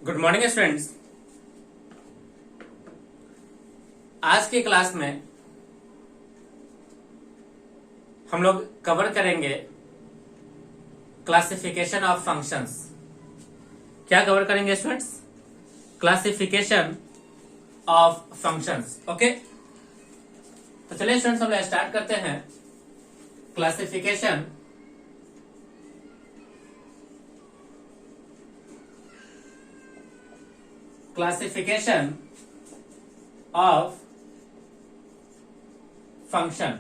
Good morning students. आज के class में हम लोग कवर करेंगे क्लासिफिकेशन ऑफ फंक्शंस। क्या कवर करेंगे students? Classification of functions. Okay, तो चलिए स्टूडेंट्स हम लोग स्टार्ट करते हैं क्लासिफिकेशन ऑफ फंक्शन,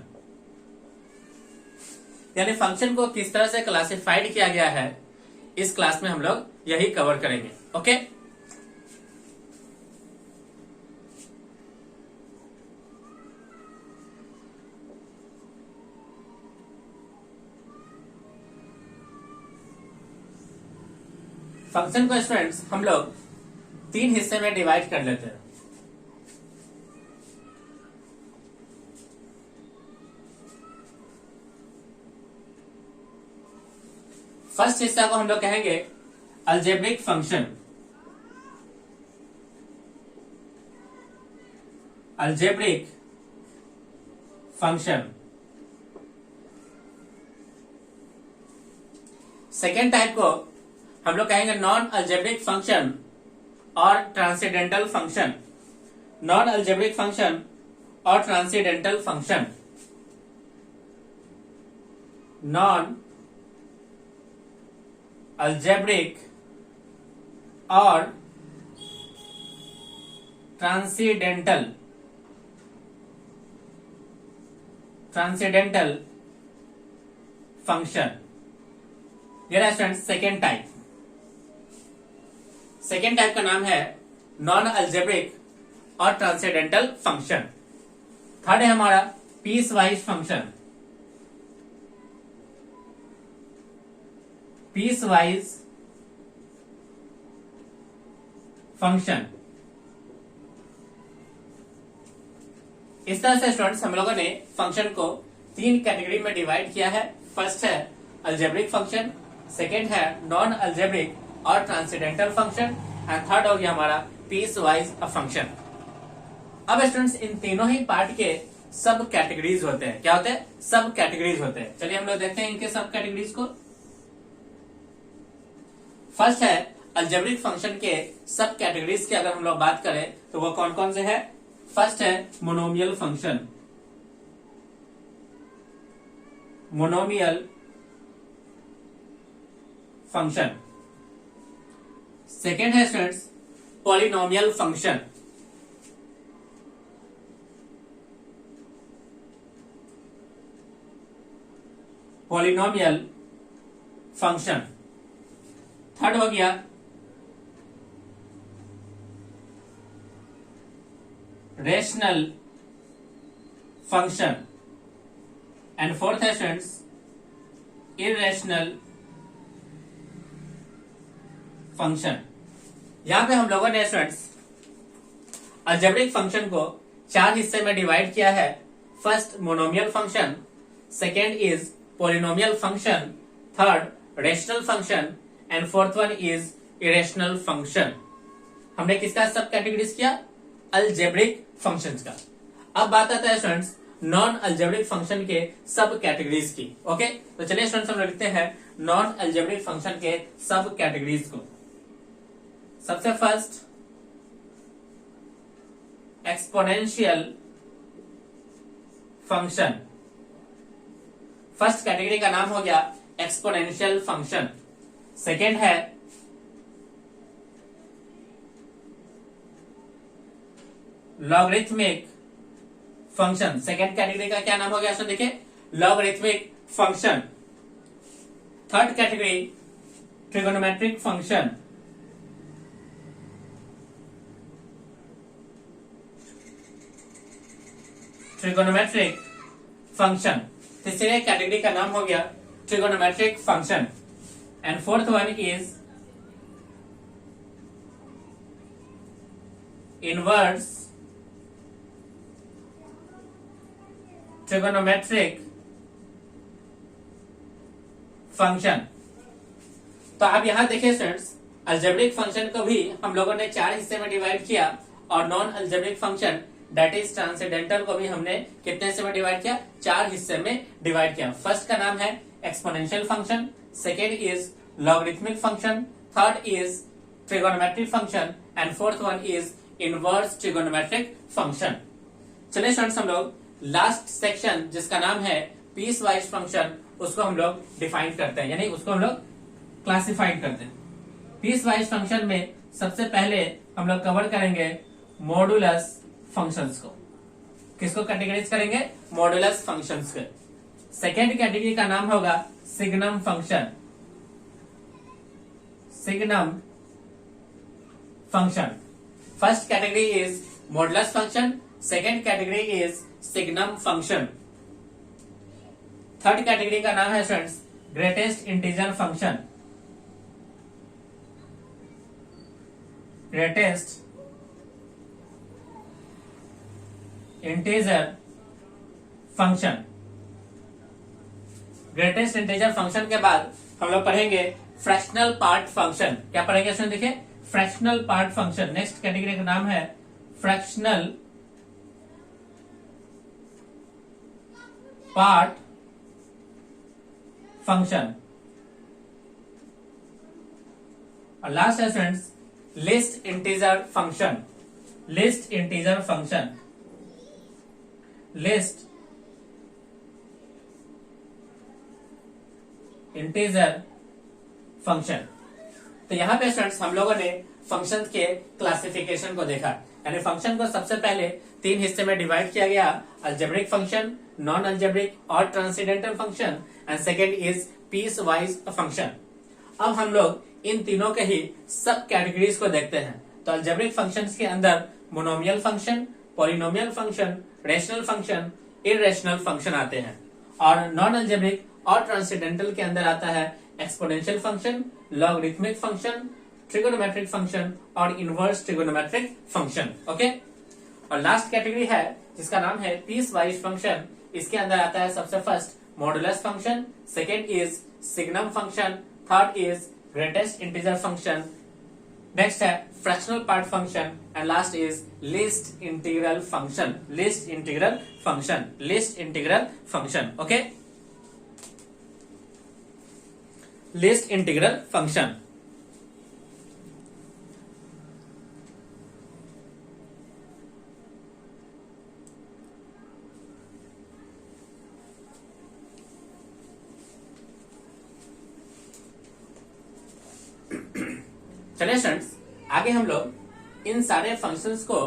यानी फंक्शन को किस तरह से क्लासिफाइड किया गया है, इस क्लास में हम लोग यही कवर करेंगे। ओके, फंक्शन को स्टूडेंट्स हम लोग 3 हिस्से में डिवाइड कर लेते हैं। फर्स्ट हिस्सा को हम लोग कहेंगे algebraic function. Algebraic function. Second type को हम लोग कहेंगे नॉन अलजेब्रिक फंक्शन और transcendental function. Non algebraic function और ट्रांसेंडेंटल फंक्शन। नॉन अलजेब्रिक और ट्रांसेंडेंटल फंक्शन। ये student second type. Second type का नाम है नॉन अलजेब्रिक और ट्रांसेंडेंटल फंक्शन। थर्ड है हमारा piecewise function. Piecewise function. इस तरह से स्टूडेंट्स हम लोगों ने फंक्शन को 3 कैटेगरी में डिवाइड किया है। फर्स्ट है अलजेब्रिक फंक्शन, सेकेंड है नॉन अलजेब्रिक और ट्रांसेंडेंटल फंक्शन, एंड थर्ड हो गया हमारा पीस वाइज फंक्शन। अब स्टूडेंट्स इन तीनों ही पार्ट के सब कैटेगरीज होते हैं। क्या होते हैं? सब कैटेगरीज होते हैं। चलिए हम लोग देखते हैं इनके सब कैटेगरीज को। फर्स्ट है अलजेब्रिक फंक्शन के सब कैटेगरीज की अगर हम लोग बात करें तो वो कौन कौन से है? फर्स्ट है monomial function. Monomial function. Second है students polynomial function. Polynomial function. Third हो गया रेशनल फंक्शन, एंड फोर्थ है स्टूडेंट्स इरेशनल फंक्शन। यहां पे हम लोगों ने स्टूडेंट्स अलजेब्रिक फंक्शन को 4 हिस्से में डिवाइड किया है। First monomial function, second is polynomial function, third rational function, and fourth one is irrational function. हमने किसका सब कैटेगरीज किया? अलजेब्रिक फंक्शंस का। अब बात आता है स्टूडेंट्स नॉन अलजेब्रिक फंक्शन के सब कैटेगरीज की। ओके, तो चलिए स्टूडेंट्स हम लिखते हैं नॉन अलजेब्रिक फंक्शन के सब कैटेगरीज को। सबसे first exponential function. First category का नाम हो गया एक्सपोनेंशियल फंक्शन। सेकेंड है लॉगरिथमिक फंक्शन। सेकेंड कैटेगरी का क्या नाम हो गया? देखिए logarithmic function. Third category trigonometric function. Trigonometric function. तीसरे कैटेगरी का नाम हो गया trigonometric function, and fourth one is inverse trigonometric function. तो आप यहां देखिए स्टूडेंट्स अल्जेब्रिक फंक्शन को भी हम लोगों ने 4 हिस्से में डिवाइड किया और non algebraic function that is transcendental को भी हमने कितने हिस्से में डिवाइड किया? 4 हिस्से में डिवाइड किया। फर्स्ट का नाम है exponential function, second is logarithmic function, third is trigonometric function and fourth one is inverse trigonometric function. चलिए स्टूडेंट्स, हम लोग लास्ट सेक्शन जिसका नाम है पीस वाइज फंक्शन उसको हम लोग डिफाइन करते हैं, यानी उसको हम लोग क्लासिफाइड करते हैं। पीस वाइज फंक्शन में सबसे पहले हम लोग कवर करेंगे मॉडुलस फंक्शंस को। किसको कैटेगराइज करेंगे? मॉडुलस फंक्शंस के। सेकेंड कैटेगरी का नाम होगा signum function. Signum function. First category is modulus function, second category is signum function. Third category का नाम है students greatest integer function. Greatest integer function. Greatest integer function के बाद हम लोग पढ़ेंगे फ्रैक्शनल पार्ट फंक्शन। क्या पढ़ेंगे इसमें? देखिए, fractional part function. Next category का नाम है फ्रैक्शनल पार्ट फंक्शन। और लास्ट है friends list integer function. List integer function. List integer function. तो यहां पे स्टूडेंट्स हम लोगों ने फंक्शन के क्लासिफिकेशन को देखा, यानी फंक्शन को सबसे पहले 3 हिस्से में डिवाइड किया गया, अल्जेब्रिक फंक्शन, नॉन अल्जेब्रिक और transcendental function, and second is peace wise function. अब हम लोग इन तीनों के ही सब कैटेगरीज को देखते हैं। तो अल्जेब्रिक फंक्शंस के अंदर monomial function, polynomial function, rational function, irrational function आते हैं, और नॉन अल्जेब्रिक और ट्रांसेंडेंटल के अंदर आता है exponential function, logarithmic function, trigonometric function और इनवर्स ट्रिगोनोमेट्रिक फंक्शन। ओके, और लास्ट कैटेगरी है जिसका नाम है पीस वाइज फंक्शन। इसके अंदर आता है सबसे first modulus function, second is signum function, third is greatest integer function, next है fractional part function, and last is least integral function. Least integral function. Least integral function. Okay, least integral function. चलिए students, आगे हम लोग इन सारे functions को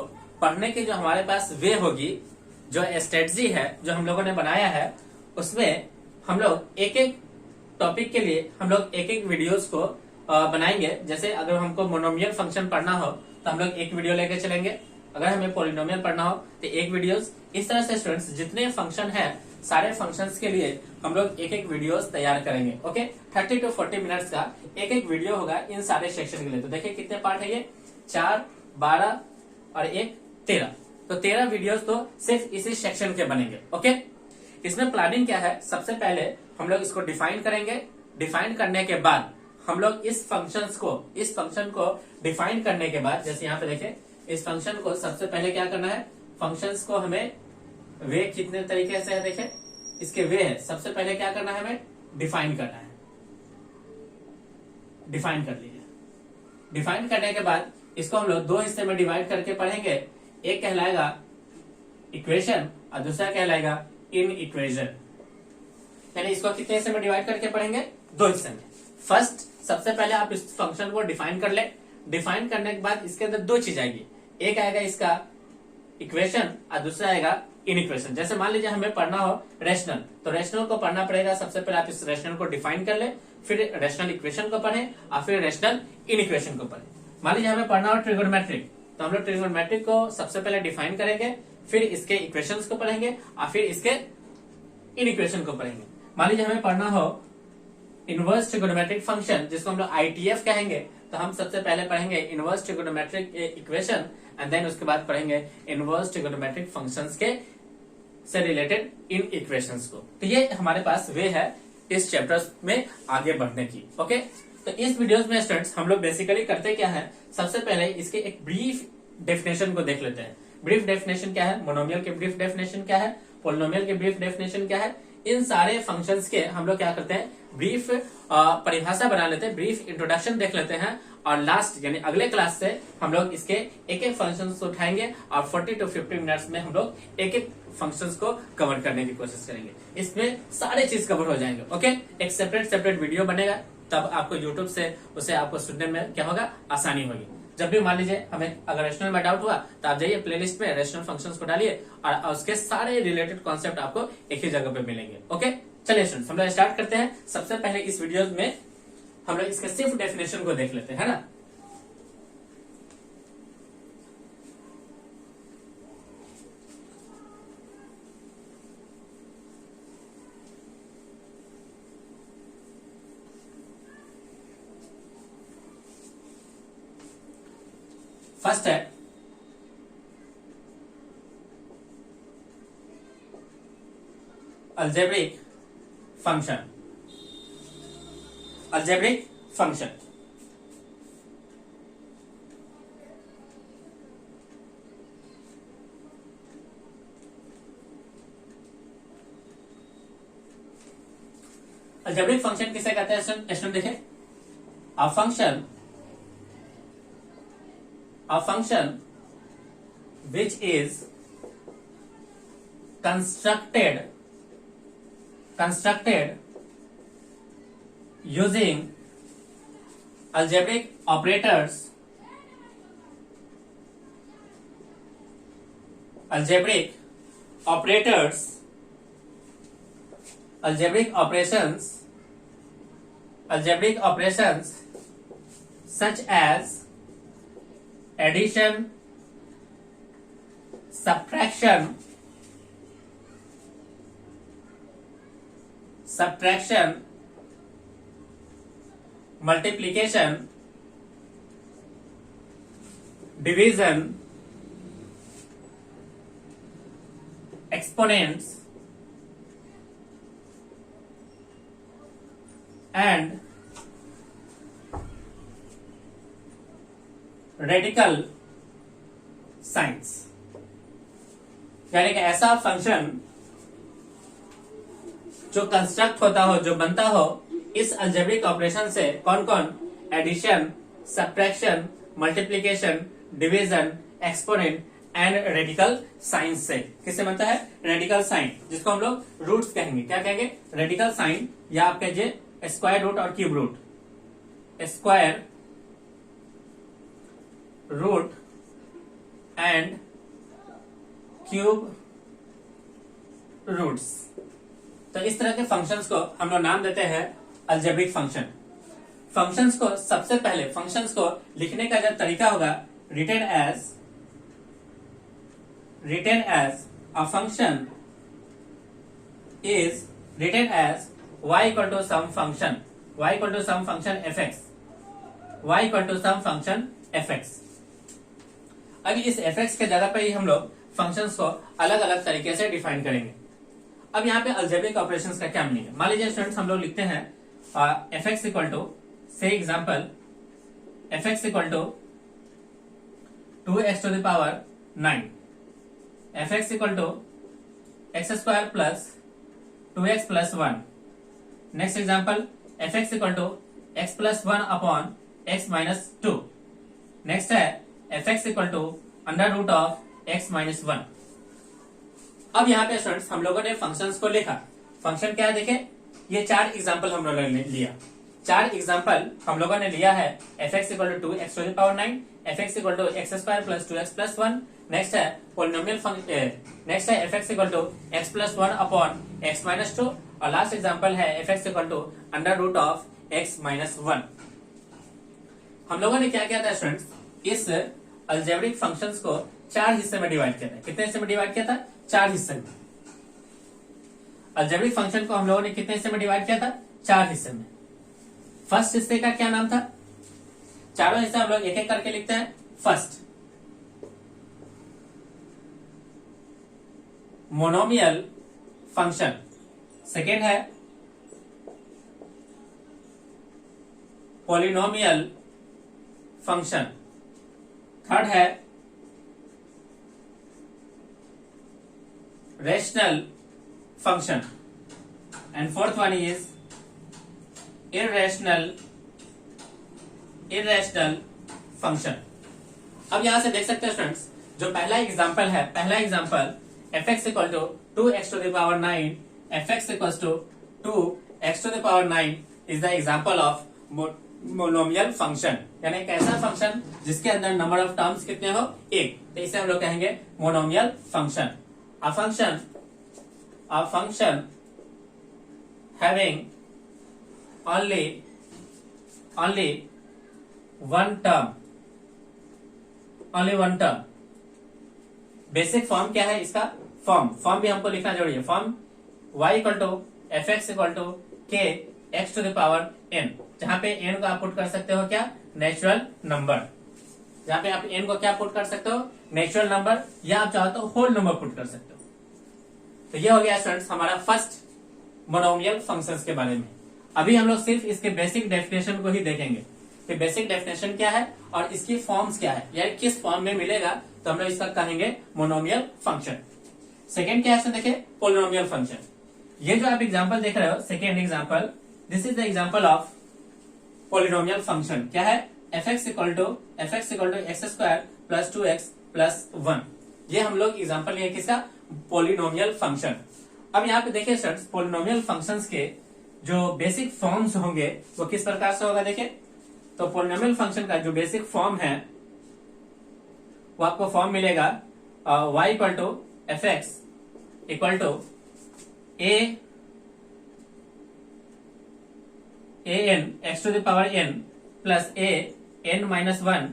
पढ़ने की जो हमारे पास वे होगी, जो स्ट्रेटजी है जो हम लोगों ने बनाया है, उसमें हम लोग एक एक टॉपिक के लिए हम लोग एक एक वीडियोस को बनाएंगे। जैसे अगर हमको मोनोमियल फंक्शन पढ़ना हो तो हम लोग एक वीडियो लेके चलेंगे, अगर हमें पॉलिनोमियल पढ़ना हो तो एक वीडियोस। इस तरह से स्टूडेंट्स जितने फंक्शन है सारे फंक्शंस के लिए हम लोग एक एक वीडियोस तैयार करेंगे। ओके, 30 to 40 मिनट्स का एक एक वीडियो होगा इन सारे सेक्शन के लिए। तो देखिए कितने पार्ट है ये, 4, 12 और 1, 13। तो 13 वीडियोस तो सिर्फ इसी सेक्शन के बनेंगे। ओके, इसमें प्लानिंग क्या है? सबसे पहले हम लोग इसको डिफाइन करेंगे। डिफाइन करने के बाद हम लोग इस फंक्शन को डिफाइन करने के बाद, जैसे यहाँ पे देखें, इस फंक्शन को सबसे पहले क्या करना है? फंक्शंस को हमें वे कितने तरीके से है, देखें इसके वे है। सबसे पहले क्या करना है? हमें डिफाइन करना है। डिफाइन कर लीजिए। डिफाइन करने के बाद इसको हम लोग 2 हिस्से में डिवाइड करके पढ़ेंगे। एक कहलाएगा इक्वेशन और दूसरा कहलाएगा इन इक्वेशन। यानी इसको कितने हिस्से में डिवाइड करके पढ़ेंगे? 2 हिस्से में। फर्स्ट, सबसे पहले आप इस फंक्शन को डिफाइन कर ले। डिफाइन करने के बाद इसके अंदर 2 चीज आएगी, एक आएगा इसका इक्वेशन और दूसरा आएगा इन इक्वेशन। जैसे मान लीजिए हमें पढ़ना हो रेशनल, तो रेशनल को पढ़ना पड़ेगा। सबसे पहले आप इस रेशनल को डिफाइन कर ले, फिर रेशनल इक्वेशन को पढ़ें और फिर रेशनल इन इक्वेशन को पढ़ें। मान लीजिए हमें पढ़ना हो ट्रिगोनोमेट्रिक, तो हम लोग ट्रिगोनोमेट्रिक को सबसे पहले डिफाइन करेंगे, फिर इसके इक्वेशंस को पढ़ेंगे और फिर इसके इन इक्वेशन को पढ़ेंगे। मान लीजिए हमें पढ़ना हो इनवर्स ट्रिगोनोमेट्रिक फंक्शन, जिसको हम लोग ITF कहेंगे, तो हम सबसे पहले पढ़ेंगे inverse trigonometric equation and then उसके बाद पढ़ेंगे इनवर्स ट्रिगोनोमेट्रिक फंक्शंस के से रिलेटेड इन इक्वेशंस को। तो ये हमारे पास वे है इस चैप्टर में आगे बढ़ने की। ओके, तो इस वीडियोस में स्टूडेंट्स हम लोग बेसिकली करते क्या है, सबसे पहले इसके एक ब्रीफ डेफिनेशन को देख लेते हैं। ब्रीफ डेफिनेशन क्या है, मोनोमियल के ब्रीफ डेफिनेशन क्या है, पॉलिनोमियल के ब्रीफ डेफिनेशन क्या है, इन सारे फंक्शंस के हम लोग क्या करते हैं, ब्रीफ परिभाषा बना लेते हैं, ब्रीफ इंट्रोडक्शन देख लेते हैं, और लास्ट यानी अगले क्लास से हम लोग इसके एक एक फंक्शंस उठाएंगे और 40 to 50 मिनट्स में हम लोग एक एक फंक्शंस को कवर करने की कोशिश करेंगे। इसमें सारे चीज कवर हो जाएंगे। ओके, एक सेपरेट वीडियो बनेगा, तब आपको यूट्यूब से उसे आपको सुनने में क्या होगा, आसानी होगी। जब भी मान लीजिए हमें अगर रेशनल में डाउट हुआ तो आप जाइए प्लेलिस्ट में रेशनल फंक्शंस को डालिए और उसके सारे रिलेटेड कॉन्सेप्ट आपको एक ही जगह पे मिलेंगे। ओके, चलिए स्टूडेंट्स हम लोग स्टार्ट करते हैं। सबसे पहले इस वीडियो में हम लोग इसके सिर्फ डेफिनेशन को देख लेते हैं, है ना। फर्स्ट है algebraic function. Algebraic function algebraic function किसे कहते हैं स्टूडेंट, देखें, a function which is constructed using algebraic operators, algebraic operations such as addition, subtraction, multiplication, division, exponents, and radical science, यानी कि ऐसा फंक्शन जो कंस्ट्रक्ट होता हो, जो बनता हो इस अलजेब्रिक ऑपरेशन से। कौन कौन, addition, subtraction, multiplication, division, exponent and radical signs से। किससे बनता है, रेडिकल साइन, जिसको हम लोग रूट्स कहेंगे। क्या कहेंगे, रेडिकल साइन, या आप कहिए स्क्वायर रूट और cube root, square root and cube roots. तो इस तरह के फंक्शंस को हम लोग नाम देते हैं अलजेब्रिक फंक्शन। फंक्शंस को सबसे पहले फंक्शंस को लिखने का जब तरीका होगा, written as a function is written as y equal to some function, y equal to some function fx, y equal to some function fx। अभी इस fx के जगह पे ही हम लोग फंक्शंस को अलग अलग तरीके से डिफाइन करेंगे। अब यहाँ पे अलजेब्रिक ऑपरेशंस का क्या मीनिंग है, मान लीजिए स्टूडेंट्स हम लोग लिखते हैं fx equal to, say example, fx equal to 2x to the power 9, fx equal to X square plus 2x plus 1। Next example, fx equal to x plus 1 upon x minus 2। Next है fx equal to under root of x minus 1। अब यहाँ पे students हम लोगों ने functions को लिखा। Function क्या है, देखें, ये 4 एग्जाम्पल हम लोगों ने लिया। 4 एग्जाम्पल हम लोगों ने लिया है, fx equal to 2x to the power 9, fx equal to X square plus 2x plus 1। Next है पॉलिनोमियल फंक्शन, नेक्स्ट है fx equal to x plus 1 upon x minus 2, और लास्ट एग्जाम्पल है fx equal to under root of x minus 1। हम लोगों ने क्या किया था स्टूडेंट्स, इस अलजेब्रिक फंक्शंस को 4 हिस्से में डिवाइड किया था। कितने हिस्से में डिवाइड किया था, 4 हिस्से में। अलजेब्रिक फंक्शन को हम लोगों ने कितने हिस्से में डिवाइड किया था, 4 हिस्से में। फर्स्ट हिस्से का क्या नाम था, चारों हिस्से हम लोग एक एक करके लिखते हैं। फर्स्ट मोनोमियल फंक्शन, सेकेंड है पॉलिनोमियल फंक्शन, थर्ड है rational function, and fourth one is irrational function. अब यहां से देख सकते हैं स्टूडेंट्स, जो पहला एग्जांपल है, पहला example fx equal to 2x to the power 9, fx equal to 2x to the power 9 is the example of monomial function, यानी एक ऐसा फंक्शन जिसके अंदर नंबर ऑफ टर्म्स कितने हो, एक, तो इसे हम लोग कहेंगे monomial function. A function having only one term, basic form क्या है इसका, फॉर्म भी हमको लिखना जरूरी है। Form y equal to F x equal to k x to the power n, जहां पे n को आप पुट कर सकते हो क्या, नेचुरल नंबर, जहां पे आप n को क्या पुट कर सकते हो, नेचुरल नंबर, या आप चाहो तो होल नंबर पुट कर सकते हो। तो ये हो गया स्टूडेंट्स हमारा फर्स्ट मोनोमियल फंक्शंस के बारे में। अभी हम लोग सिर्फ इसके बेसिक डेफिनेशन को ही देखेंगे कि बेसिक डेफिनेशन क्या है और इसकी फॉर्म्स क्या है, यानी किस फॉर्म में मिलेगा, तो हम लोग इसका कहेंगे मोनोमियल फंक्शन। सेकेंड क्या है, देखे पोलिनोमियल फंक्शन। ये जो आप एग्जांपल देख रहे हो, second example, this is the example of polynomial function. क्या है, F x equal to X square plus 2x plus 1। ये हम लोग एग्जांपल लिए किसका, पोलिनोमियल फंक्शन। अब यहाँ पे देखिए स्टूडेंट्स, पोलिनोमियल फंक्शंस के जो बेसिक फॉर्म्स होंगे वो किस प्रकार से होगा, देखिए तो पोलिनोमियल फंक्शन का जो बेसिक फॉर्म है वो आपको फॉर्म मिलेगा y equal to F x equal to A N X to the power n plus A N minus 1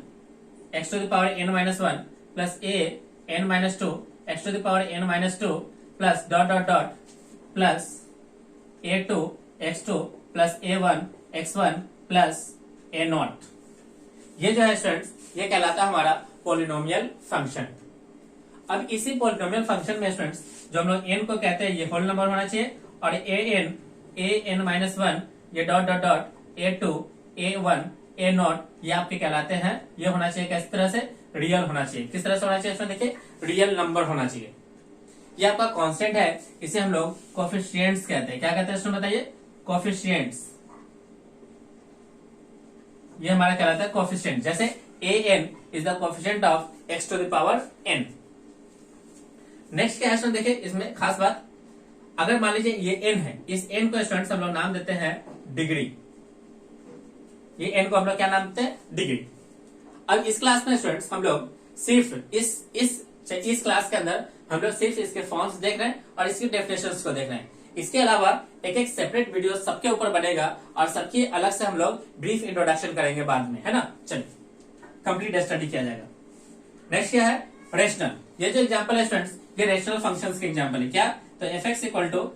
X to the power n minus 1 plus A N minus 2 X to the power n minus 2 plus dot dot dot plus a2 x2 plus a1 x1 plus a0। ये जो है students, ये कहलाता है हमारा polynomial function. अब इसी polynomial function में स्टूडेंट्स, जो हम लोग n को कहते हैं ये होल नंबर होना चाहिए, और an माइनस 1 ये dot dot dot a2 a1 a0 ये आपके कहलाते हैं, ये होना चाहिए किस तरह से, रियल होना चाहिए। किस तरह से होना चाहिए, देखिए रियल नंबर होना चाहिए। ये आपका कांस्टेंट है, इसे हम लोग कोफिशिएंट्स कहते हैं। क्या कहते हैं इसमें बताइए, कोफिशिएंट्स। ये हमारा कहलाता है कोफिशिएंट। जैसे an is the coefficient of x to the power n। Next क्या है, देखिए इसमें खास बात, अगर मान लीजिए ये n है, इस n को स्टूडेंट्स हम लोग नाम देते हैं डिग्री। ये n को हम लोग क्या नाम देते हैं, डिग्री। अब इस क्लास में स्टूडेंट्स हम लोग सिर्फ इस क्लास के अंदर हम लोग सिर्फ इसके फॉर्म्स देख रहे हैं और इसकी डेफिनेशंस को देख रहे हैं। इसके अलावा एक एक सेपरेट वीडियो सबके ऊपर बनेगा और सबकी अलग से हम लोग ब्रीफ इंट्रोडक्शन करेंगे बाद में, है ना। चलिए कंप्लीट स्टडी किया जाएगा। नेक्स्ट क्या है, रेशनल। ये जो एग्जांपल है स्टूडेंट्स, ये रेशनल फंक्शंस के एग्जांपल है। क्या, तो F x equal to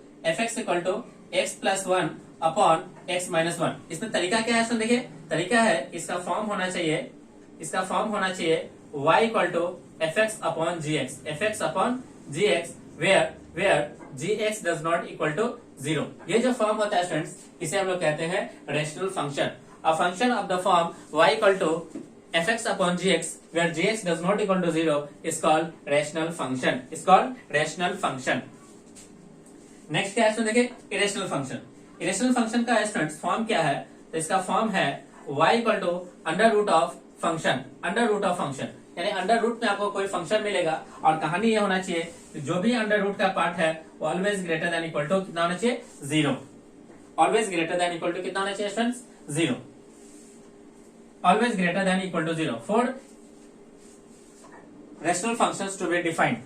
X plus 1 upon X minus 1। इसमें तरीका क्या है, देखिए तरीका है, इसका फॉर्म होना चाहिए y equal to F X upon G X where gx does not equal to 0। ये जो फॉर्म होता है स्टूडेंट्स, इसे हम लोग कहते हैं rational function. A function of the form y equal to F X upon gx where gx does not equal to 0 is called rational function. Next क्या है, देखिए इरेशनल फंक्शन का स्टूडेंट्स फॉर्म क्या है, तो इसका फॉर्म है y equal to under root of function, यानी अंडर रूट में आपको कोई फंक्शन मिलेगा और कहानी ये होना चाहिए कि जो भी अंडर रूट का पार्ट है वो always greater than equal to कितना होना चाहिए, 0। Always greater than equal to कितना होना चाहिए students, 0। Always greater than equal to 0 for rational functions to be defined.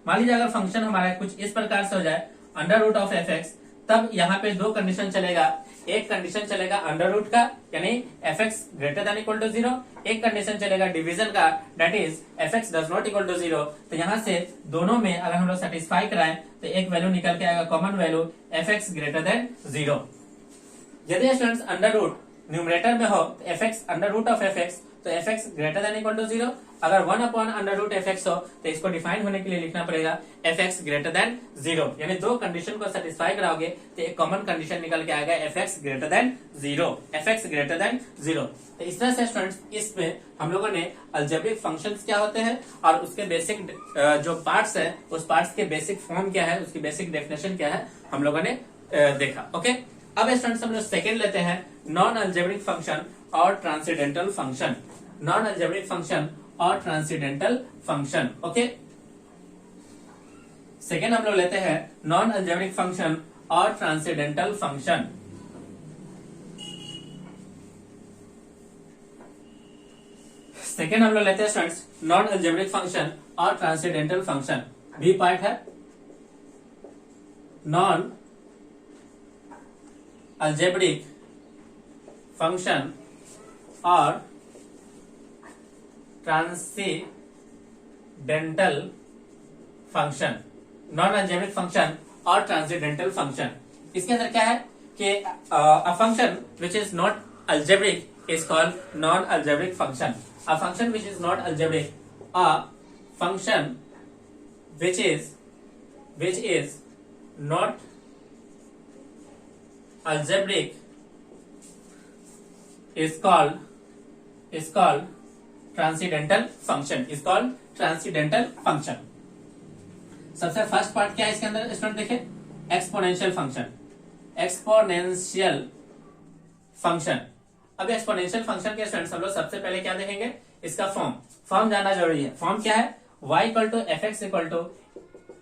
मान लीजिए अगर फंक्शन हमारा कुछ इस प्रकार से हो जाए, under root of F X, तब यहाँ पे दो कंडीशन चलेगा। एक कंडीशन चलेगा अंडर रूट का, यानी F x greater than equal to 0। एक कंडीशन चलेगा डिवीजन का, that is F X does not equal to 0। तो यहाँ से दोनों में अगर हम लोग सेटिस्फाई कराएं तो एक वैल्यू निकल के आएगा, common value f x greater than 0। यदि स्टूडेंट्स अंडर रूट न्यूमरेटर में हो, f x under root of F x, तो F x greater than equal to 0। अगर 1 upon under root f x हो तो इसको डिफाइन होने के लिए लिखना पड़ेगा एफ एक्स ग्रेटर देन 0। यानी दो कंडीशन को सेटिस्फाई कराओगे तो एक कॉमन कंडीशन निकल के आएगा F x greater than 0, F x greater than 0। तो इस तरह से स्टूडेंट्स इसमें हम लोगों ने अलजेब्रिक फंक्शंस क्या होते हैं और उसके बेसिक जो पार्ट्स है उस पार्ट्स के बेसिक फॉर्म क्या है, उसकी बेसिक डेफिनेशन क्या है, हम लोगों ने देखा। ओके, अब स्टूडेंट्स हम लोग सेकेंड लेते हैं नॉन अलजेब्रिक फंक्शन और transcendental function. Non algebraic function और ट्रांसेंडेंटल फंक्शन। ओके, सेकेंड हम लोग लेते हैं नॉन अलजेब्रिक फंक्शन और ट्रांसेंडेंटल फंक्शन। सेकेंड हम लोग लेते हैं स्टूडेंट्स नॉन अलजेब्रिक फंक्शन और ट्रांसेंडेंटल फंक्शन। बी पार्ट है नॉन अलजेब्रिक फंक्शन और transcendental function. Non algebraic function और ट्रांसेंडेंटल फंक्शन, इसके अंदर क्या है कि a function which is not algebraic is called non algebraic function. A function which is not algebraic, a function which is not algebraic is called transcendental function, is called transcendental function। सबसे first part क्या है इसके अंदर student देखें, exponential function. Exponential function, अब exponential function के students हम लोग सबसे पहले क्या देखेंगे, इसका फॉर्म जानना जरूरी है। फॉर्म क्या है, y equal to F x equal to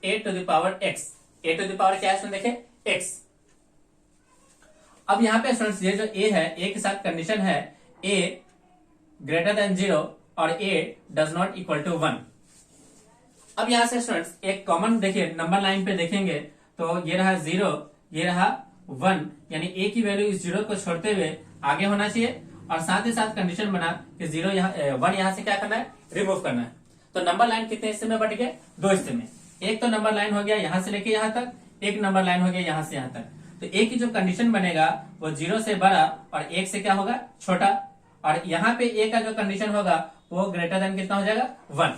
A to the power X. A to the power क्या है देखे x। अब यहाँ पे स्टूडेंट्स ये जो a है, a के साथ कंडीशन है a ग्रेटर देन 0 और a does not equal to 1। अब यहां से स्टूडेंट्स एक कॉमन देखिए नंबर लाइन पे देखेंगे तो ये रहा 0, ये रहा 1, यानी a की वैल्यू इस 0 को छोड़ते हुए आगे होना चाहिए और साथ ही साथ कंडीशन बना कि 1 यहां से क्या करना है, रिमूव करना है। तो नंबर लाइन कितने हिस्से में बट गए, दो हिस्से में। एक तो नंबर लाइन हो गया यहां से लेके यहां तक, एक नंबर लाइन हो गया यहां से यहां तक। तो एक की जो कंडीशन बनेगा वो 0 से बड़ा और 1 से क्या होगा, छोटा। और यहाँ पे ए का जो कंडीशन होगा वो ग्रेटर देन कितना हो जाएगा, 1।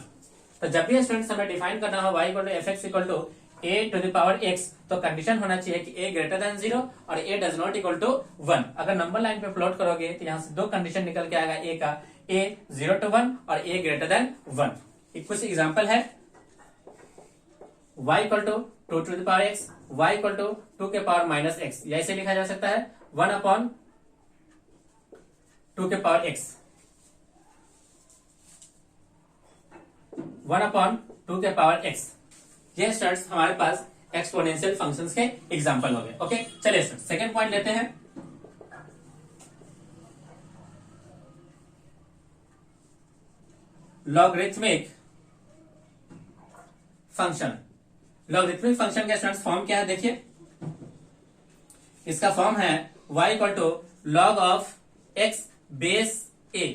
तो जब भी स्टूडेंट्स हमें डिफाइन करना हो y equal to F x equal to A to the power X, तो कंडीशन होना चाहिए कि a ग्रेटर देन 0 और a does not equal to 1। अगर नंबर लाइन पे प्लॉट करोगे तो यहाँ से दो कंडीशन निकल के आएगा a का, a 0 to 1 और a ग्रेटर देन 1। कुछ एग्जांपल है, y equal to 2 to the power x, y equal to 2 के पावर माइनस x, या इसे लिखा जा सकता है 1 अपॉन 2 के पावर x, 1 अपॉन 2 के पावर x। ये स्टूडेंट्स हमारे पास एक्सपोनेंशियल फंक्शंस के एग्जांपल हो गए। ओके, चलिए स्टूडेंट्स सेकंड पॉइंट लेते हैं, लॉगरिथमिक फंक्शन। लॉगरिथमिक फंक्शन का स्टूडेंट्स फॉर्म क्या है देखिए, इसका फॉर्म है y equal to log of X base a,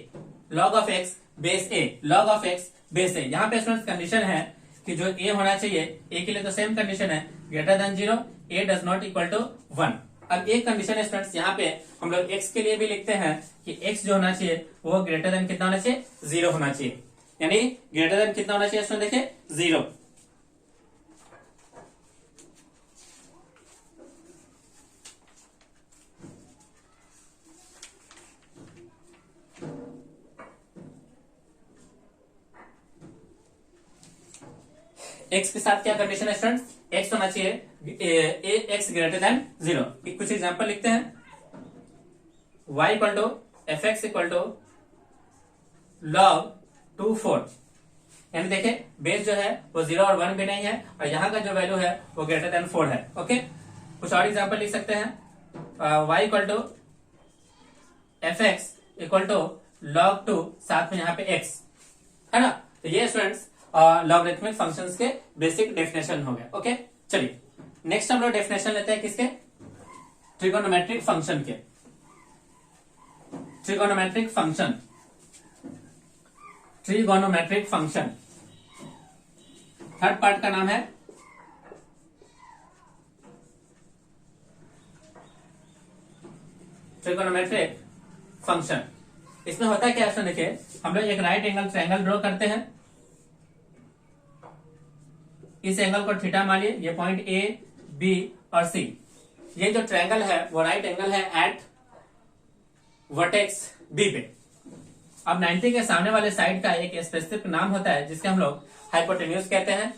log of X base a, log of X base a। यहाँ पे स्टूडेंट्स कंडीशन है कि जो a होना चाहिए, a के लिए तो सेम कंडीशन है greater than 0, a does not equal to 1। अब एक कंडीशन है स्टूडेंट्स यहाँ पे हम लोग x के लिए भी लिखते हैं कि x जो होना चाहिए वो ग्रेटर देन कितना होना चाहिए, 0 होना चाहिए। यानी ग्रेटर देन कितना होना चाहिए इसमें देखिए, 0। x के साथ क्या कंडीशन है स्टूडेंट्स, x होना चाहिए x ग्रेटर देन 0। कुछ एग्जांपल लिखते हैं, y equal to F x equal to log 2 4, यानी देखे बेस जो है वो 0 और 1 भी नहीं है और यहाँ का जो वैल्यू है वो ग्रेटर देन 4 है। ओके, कुछ और एग्जांपल लिख सकते हैं, y equal to F x equal to log 2, साथ में यहाँ पे x है ना। तो ये स्टूडेंट्स लॉगरिथमिक फंक्शंस के बेसिक डेफिनेशन हो गए। ओके, चलिए नेक्स्ट हम लोग डेफिनेशन लेते हैं किसके, ट्रिगोनोमेट्रिक फंक्शन के। Trigonometric function, trigonometric function third part का नाम है ट्रिगोनोमेट्रिक फंक्शन। इसमें होता क्या है देखिए, हम लोग एक राइट एंगल ट्रायंगल ड्रॉ करते हैं। इस एंगल को थीटा मानिए, ये पॉइंट ए बी और सी। ये जो ट्रायंगल है वो राइट एंगल है एट वर्टेक्स बी पे। अब 90 के सामने वाले साइड का एक स्पेसिफिक नाम होता है जिसके हम लोग हाइपोटेन्यूज कहते हैं,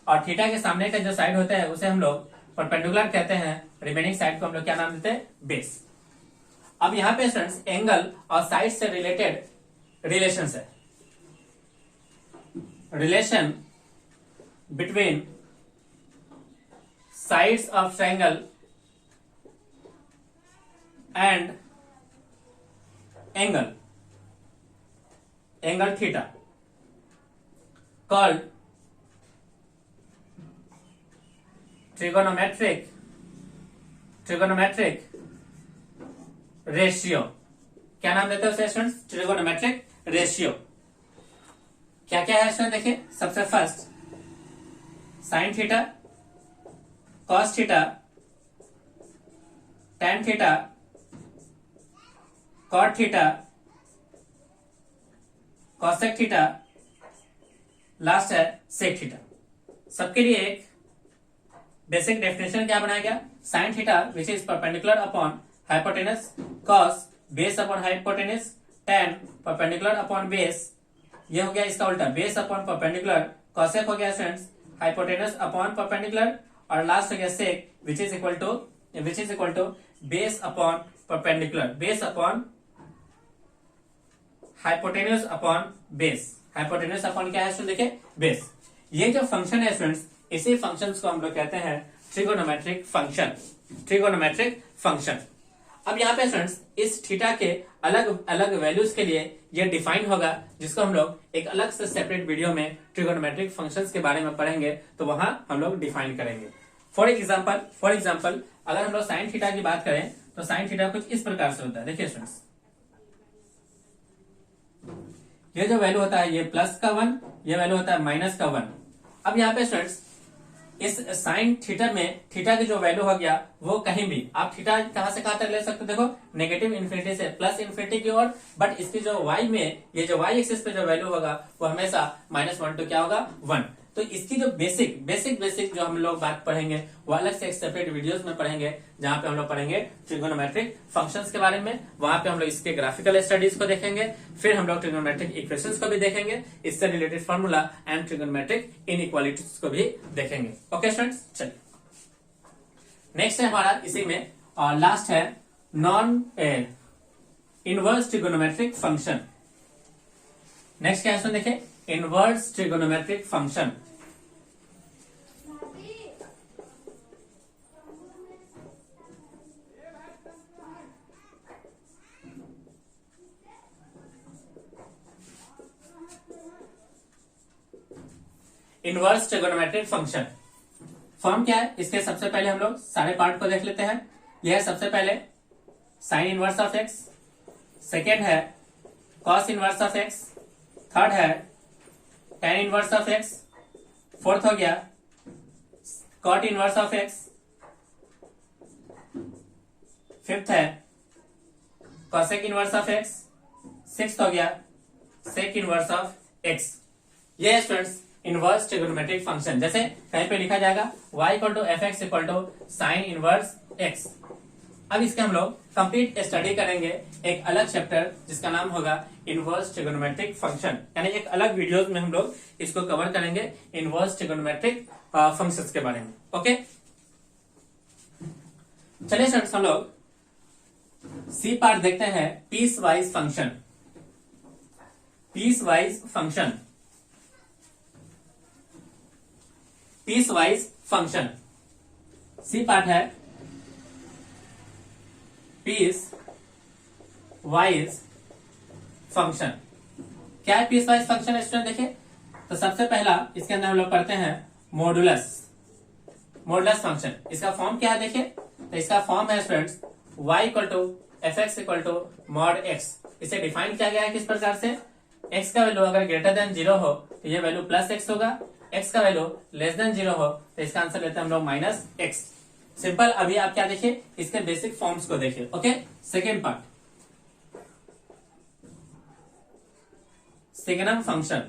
और थीटा के सामने का जो साइड होता है उसे हम लोग परपेंडिकुलर कहते हैं। रिमेनिंग साइड को हम लोग क्या नाम देते हैं, बेस। अब यहाँ पे स्टूडेंट्स एंगल और साइड से रिलेटेड रिलेशन है, relation between sides of triangle and angle theta called trigonometric ratio. क्या नाम देते हैं उसे स्टूडेंट्स, ट्रिगोनोमेट्रिक रेशियो। क्या क्या है स्टूडेंट देखिए, सबसे first sine theta, cos theta, tan theta, cot theta, cosec theta, last है सेक थीटा। सबके लिए एक बेसिक डेफिनेशन क्या बनाया गया, sine theta which is perpendicular upon hypotenuse, cos base upon hypotenuse, tan perpendicular upon base, ये हो गया इसका उल्टा बेस अपॉन परपेंडिकुलर, कॉसेक हो गया स्टूडेंट्स हाइपोटेनस अपॉन परपेंडिकुलर, और लास्ट हो गया sec which is equal to base upon perpendicular, base upon hypotenuse upon base. Hypotenuse upon क्या है स्टूडेंट देखिए, बेस। ये जो फंक्शन है स्टूडेंट्स, इसी फंक्शंस को हम लोग कहते हैं ट्रिगोनोमेट्रिक फंक्शन। अब यहाँ पे स्टूडेंट्स इस थीटा के अलग अलग वैल्यूज के लिए ये डिफाइन होगा, जिसको हम लोग एक अलग से सेपरेट वीडियो में ट्रिगोनोमेट्रिक फंक्शंस के बारे में पढ़ेंगे, तो वहां हम लोग डिफाइन करेंगे। फॉर एग्जाम्पल अगर हम लोग साइन थीटा की बात करें तो साइन थीटा कुछ इस प्रकार से होता है। देखिए स्टूडेंट्स, ये जो वैल्यू होता है ये प्लस का 1, ये वैल्यू होता है माइनस का 1। अब यहाँ पे स्टूडेंट्स इस साइन थीटा में थीटा की जो वैल्यू हो गया वो कहीं भी आप थीटा कहां से कहां तक ले सकते हो, देखो नेगेटिव इन्फिनिटी से प्लस इन्फिनिटी की ओर, बट इसकी जो वाई में ये जो वाई एक्सिस पे जो वैल्यू होगा वो हमेशा -1 टू क्या होगा 1। तो इसकी जो बेसिक जो हम लोग बात पढ़ेंगे वो अलग से एक सेपरेट वीडियोस में पढ़ेंगे, जहां पे हम लोग पढ़ेंगे ट्रिगोनोमेट्रिक फंक्शंस के बारे में। वहां पे हम लोग इसके ग्राफिकल स्टडीज को देखेंगे, फिर हम लोग ट्रिगोनोमेट्रिक इक्वेशंस को भी देखेंगे, इससे related formula and trigonometric inequalities को भी देखेंगे। ओके स्टूडेंट्स, चलिए नेक्स्ट है हमारा इसी में और लास्ट है non inverse trigonometric function. Next क्या है देखिए, inverse trigonometric function. Inverse trigonometric function form क्या है, इसके सबसे पहले हम लोग सारे पार्ट को देख लेते हैं। यह है सबसे पहले sine inverse of x, second है cos inverse of x, third है tan inverse of x, fourth हो गया cot inverse of x, fifth है cosec inverse of x, sixth हो गया सेक इनवर्स ऑफ एक्स। ये है स्टूडेंट्स इनवर्स ट्रिगोनोमेट्रिक फंक्शन। जैसे कहीं पे लिखा जाएगा y equal to F x equal to sine inverse X. अब इसके हम लोग कंप्लीट स्टडी करेंगे एक अलग चैप्टर जिसका नाम होगा इनवर्स ट्रिगोनोमेट्रिक फंक्शन, यानी एक अलग वीडियोस में हम लोग इसको कवर करेंगे इनवर्स ट्रिगोनोमेट्रिक फंक्शंस के बारे में। ओके, चलिए स्टूडेंट्स हम लोग सी पार्ट देखते हैं, piecewise function. Piecewise function C part है पीस वाइज फंक्शन। क्या है पीस वाइज फंक्शन स्टूडेंट देखिए, तो सबसे पहला इसके अंदर हम लोग पढ़ते हैं मॉडुलस फंक्शन। इसका फॉर्म क्या है देखिए, तो इसका फॉर्म है students y equal to F x equal to mod x. इसे डिफाइन किया गया है किस प्रकार से, x का वैल्यू अगर ग्रेटर देन 0 हो तो ये वैल्यू प्लस एक्स होगा, x का वैल्यू लेस देन 0 हो तो इसका आंसर लेते हैं हम लोग माइनस एक्स। सिंपल। अभी आप क्या देखिए, इसके बेसिक फॉर्म्स को देखिए। Okay, second part signum function,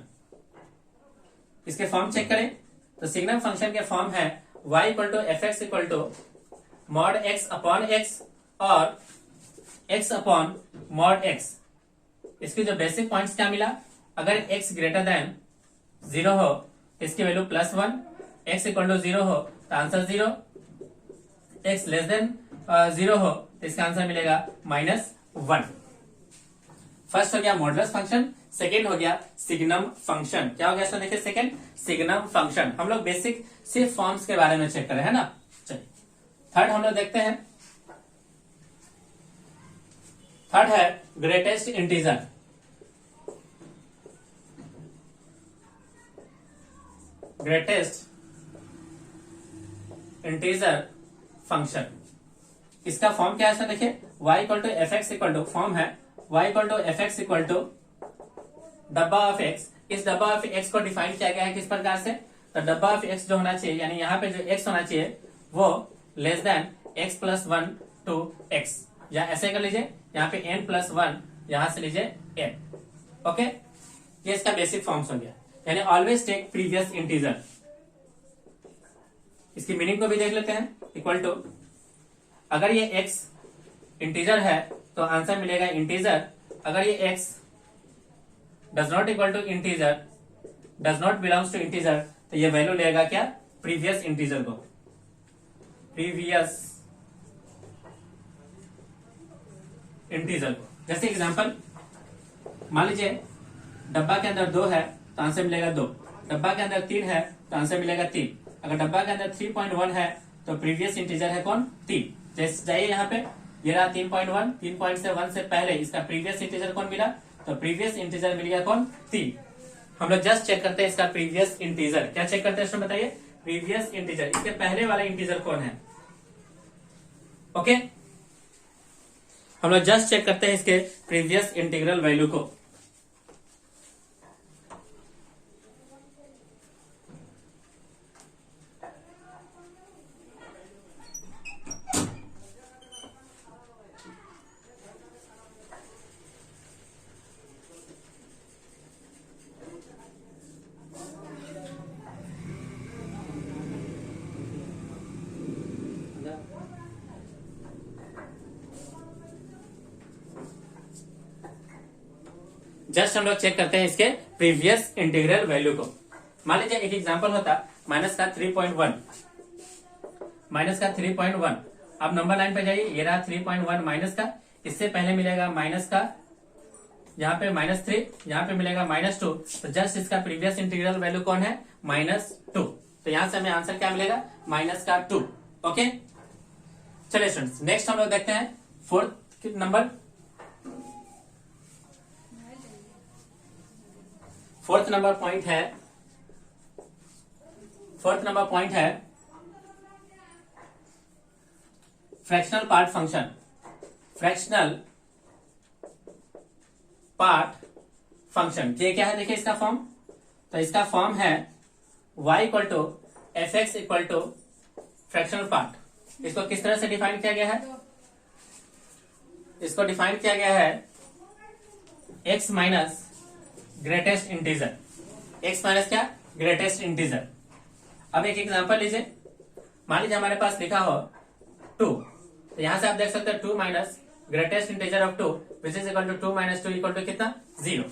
इसके फॉर्म चेक करें तो सिग्नम फंक्शन के फॉर्म है y equal to F x equal to mod x upon x और x अपॉन मॉड एक्स। इसके जो बेसिक पॉइंट्स क्या मिला, अगर x ग्रेटर देन 0 हो इसकी वैल्यू +1, x इक्वल टू 0 हो तो आंसर 0, x लेस देन 0 हो तो इसका आंसर मिलेगा -1। फर्स्ट हो गया मॉडुलस फंक्शन, सेकेंड हो गया सिग्नम फंक्शन। क्या हो गया इसमें देखिए, सेकेंड सिग्नम फंक्शन। हम लोग बेसिक सिर्फ फॉर्म्स के बारे में चेक करें है ना। चलिए थर्ड हम लोग देखते हैं। थर्ड है greatest integer. Greatest integer function, इसका फॉर्म क्या है इसमें देखिए, y equal to F x equal to, form है y equal to F x equal to डब्बा ऑफ एक्स। इस डब्बा ऑफ एक्स को डिफाइन किया गया है किस प्रकार से, तो डब्बा ऑफ एक्स जो होना चाहिए, यानी यहाँ पे जो एक्स होना चाहिए वो less than x plus 1 to x, या ऐसे कर लीजिए, यहाँ पे n प्लस 1, यहां से लीजिए n। ओके, ये इसका बेसिक फॉर्म्स हो गया, यानी ऑलवेज टेक प्रीवियस इंटीजर। इसकी मीनिंग को भी देख लेते हैं। इक्वल टू, अगर ये x इंटीजर है तो आंसर मिलेगा इंटीजर। अगर ये x does not equal to integer, does not belongs to integer, तो ये वैल्यू लेगा क्या, प्रीवियस इंटीजर को, प्रीवियस इंटीजर को। जैसे एग्जांपल मान लीजिए डब्बा के अंदर 2 है तो आंसर मिलेगा 2, डब्बा के अंदर 3 है तो आंसर मिलेगा 3। अगर डब्बा के अंदर 3.1 है तो प्रीवियस इंटीजर है कौन, 3। जैसे जाइए यहाँ पे, ये रहा 3.1, 3.1 से पहले इसका प्रीवियस इंटीजर कौन मिला, तो प्रीवियस इंटीजर मिल गया कौन, 3। हम लोग जस्ट चेक करते हैं इसका प्रीवियस इंटीजर। क्या चेक करते हैं इसमें बताइए, प्रीवियस इंटीजर, इसके पहले वाला इंटीजर कौन है। ओके, हम लोग जस्ट चेक करते हैं इसके प्रीवियस इंटीग्रल वैल्यू को। जस्ट हम लोग चेक करते हैं इसके प्रीवियस इंटीग्रल वैल्यू को। मान लीजिए एक एग्जांपल होता माइनस का 3.1, माइनस का 3.1। अब नंबर लाइन पे जाइए, ये रहा 3.1 माइनस का, इससे पहले मिलेगा माइनस का, यहाँ पे -3, यहाँ पे मिलेगा -2। तो जस्ट इसका प्रीवियस इंटीग्रल वैल्यू कौन है, -2। तो यहां से हमें आंसर क्या मिलेगा, -2। ओके, चलिए स्टूडेंट्स नेक्स्ट हम लोग देखते हैं fourth number. Fourth number point है fractional part function. Fractional part function ये क्या है, देखिए इसका फॉर्म, तो इसका फॉर्म है y equal to F x equal to fractional part. इसको किस तरह से डिफाइन किया गया है, इसको डिफाइन किया गया है x minus greatest integer, x minus क्या, ग्रेटेस्ट इंटीजर। अब एक एग्जांपल लीजिए, मान लीजिए हमारे पास लिखा हो 2, तो यहां से आप देख सकते हैं 2 minus greatest integer of 2 which is equal to 2 minus 2 equal to कितना, 0।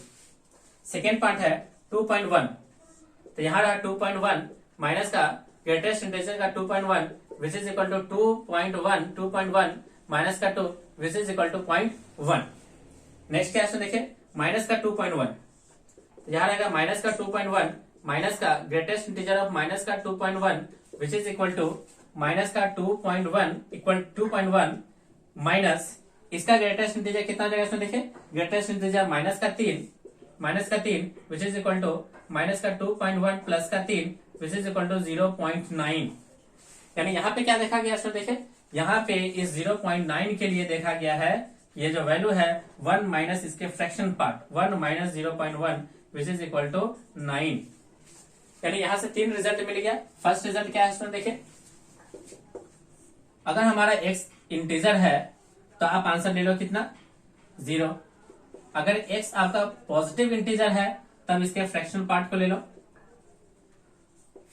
सेकेंड पार्ट है 2.1, तो यहां रहा 2.1 माइनस का ग्रेटेस्ट इंटीजर का 2.1 which is equal to 2.1 minus का 2 which is equal to 0.1। Next क्या है देखिए, माइनस का 2.1, यहाँ रहेगा माइनस का 2.1 माइनस का ग्रेटेस्ट इंटीजर ऑफ माइनस का 2.1 which is equal to minus का 2.1 इक्वल 2.1 माइनस इसका ग्रेटेस्ट इंटीजर कितना जाएगा इसमें देखिए, ग्रेटेस्ट इंटीजर माइनस का 3 which is equal to minus का 2.1 प्लस का 3 विच इज इक्वल टू 0.9। यानी यहाँ पे क्या देखा गया इसमें देखिए, यहाँ पे इस 0.9 के लिए देखा गया है ये जो वैल्यू है 1 माइनस इसके fraction part 1 minus 0.1 which is equal to 9। यानी यहां से 3 रिजल्ट मिल गया। फर्स्ट रिजल्ट क्या है इसमें देखिए, अगर हमारा x इंटीजर है तो आप आंसर ले लो कितना, 0। अगर x आपका पॉजिटिव इंटीजर है तब इसके फ्रैक्शनल पार्ट को ले लो।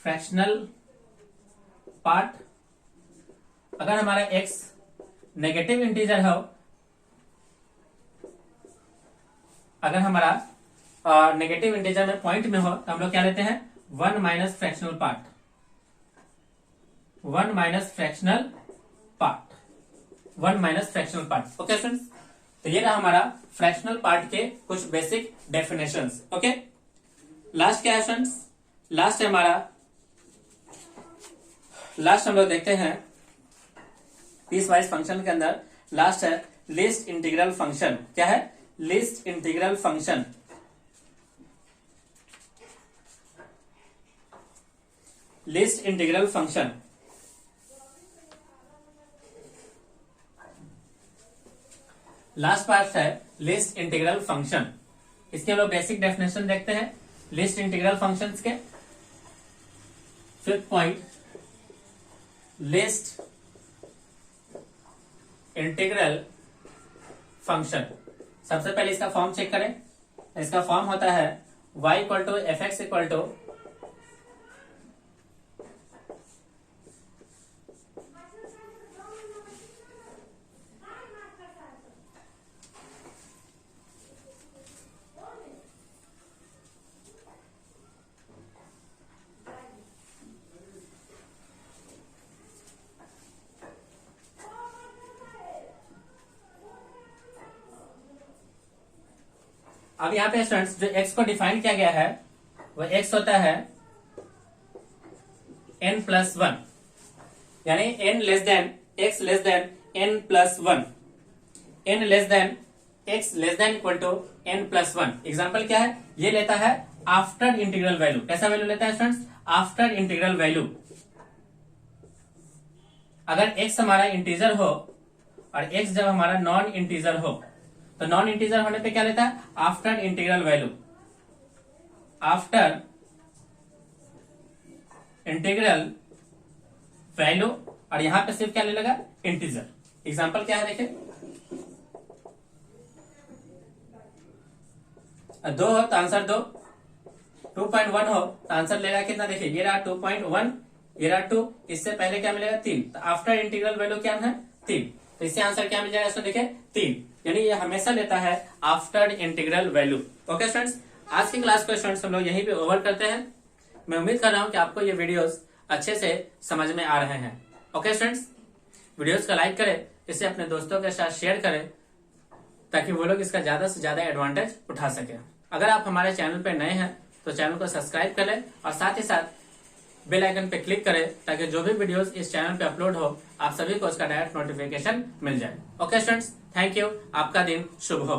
फ्रैक्शनल पार्ट, अगर हमारा x नेगेटिव इंटीजर हो, अगर हमारा नेगेटिव इंटीजर में पॉइंट में हो तो हम लोग क्या लेते हैं, 1 minus fractional part, 1 minus fractional part, 1 minus fractional part. Okay students, तो ये रहा हमारा फ्रैक्शनल पार्ट के कुछ बेसिक डेफिनेशंस। ओके, लास्ट क्या है स्टूडेंट्स, लास्ट है हमारा, लास्ट हम लोग देखते हैं पीस वाइज फंक्शन के अंदर लास्ट है लीस्ट इंटीग्रल फंक्शन। क्या है, least integral function. Least integral function, last part है लीस्ट इंटीग्रल फंक्शन। इसके हम लोग बेसिक डेफिनेशन देखते हैं लीस्ट इंटीग्रल फंक्शंस के। Fifth point, least integral function. सबसे पहले इसका फॉर्म चेक करें। इसका फॉर्म होता है y equal to F x equal to अब यहाँ पे स्टूडेंट्स जो x को डिफाइन किया गया है वो x होता है n+1, यानी n less than x less than n+1, n less than x less than equal to n+1। Example क्या है, ये लेता है आफ्टर इंटीग्रल वैल्यू। कैसा वैल्यू लेता है स्टूडेंट्स, आफ्टर इंटीग्रल वैल्यू। अगर x हमारा इंटीजर हो और x जब हमारा नॉन इंटीजर हो, तो नॉन इंटीजर होने पे क्या लेता है, after integral value, after integral value, और यहां पे सिर्फ क्या ले लेगा, इंटीजर। एग्जांपल क्या है देखिए, 2 हो तो आंसर 2, 2.1 हो तो आंसर लेगा कितना, देखिए ये रहा 2.1, ये रहा 2, इससे पहले क्या मिलेगा 3, तो आफ्टर इंटीग्रल वैल्यू क्या है 3, तो इससे आंसर क्या मिल जाएगा, इसको देखिए 3, यानी ये हमेशा लेता है after integral value. Okay students, आज की क्लास को स्टूडेंट्स हम लोग यहीं पे ओवर करते हैं। मैं उम्मीद कर रहा हूं कि आपको ये वीडियोस अच्छे से समझ में आ रहे हैं। ओके स्टूडेंट्स, वीडियोस को लाइक करें, इसे अपने दोस्तों के साथ शेयर करें ताकि वो लोग इसका ज्यादा से ज्यादा एडवांटेज उठा सके। अगर आप हमारे चैनल पे नए हैं तो चैनल को सब्सक्राइब कर लें और साथ ही साथ बेल आइकन पे क्लिक करें ताकि जो भी वीडियोस इस चैनल पे अपलोड हो आप सभी को उसका डायरेक्ट नोटिफिकेशन मिल जाए। ओके स्टूडेंट्स, थैंक यू, आपका दिन शुभ हो।